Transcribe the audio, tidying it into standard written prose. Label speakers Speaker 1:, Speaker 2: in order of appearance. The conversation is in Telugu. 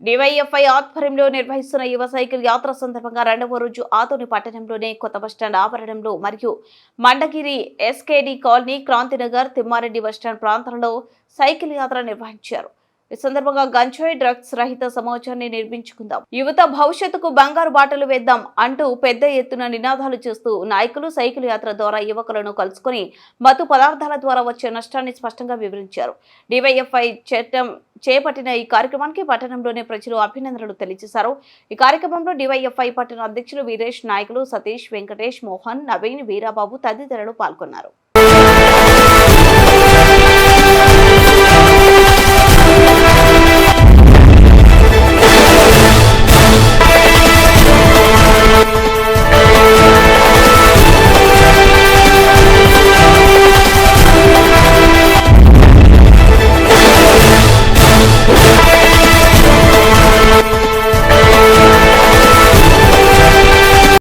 Speaker 1: డివైఎఫ్ఐ ఆధ్వర్యంలో నిర్వహిస్తున్న యువ సైకిల్ యాత్ర సందర్భంగా రెండవ రోజు ఆదోని పట్టణంలోని కొత్త బస్టాండ్ ఆవరణంలో మరియు Mandagiri SKD colony, Kranthinagar, Thimmareddy bus stand ప్రాంతాలలో సైకిల్ యాత్ర నిర్వహించారు. ఈ సందర్భంగా గంజాయి, డ్రగ్స్ రహిత సమాజాన్ని నిర్మించుకుందాం, యువత భవిష్యత్తుకు బంగారు బాటలు వేద్దాం అంటూ పెద్ద ఎత్తున నినాదాలు చేస్తూ నాయకులు సైకిల్ యాత్ర ద్వారా యువకులను కలుసుకుని మత్తు పదార్థాల ద్వారా వచ్చే నష్టాన్ని స్పష్టంగా వివరించారు. డివైఎఫ్ఐ చట్టం చేపట్టిన ఈ కార్యక్రమానికి పట్టణంలోని ప్రజలు అభినందనలు తెలియజేశారు. ఈ కార్యక్రమంలో డివైఎఫ్ఐ పట్టణ అధ్యక్షులు వీరేష్, నాయకులు సతీష్, వెంకటేష్, మోహన్, నవీన్, వీరాబాబు తదితరులు పాల్గొన్నారు.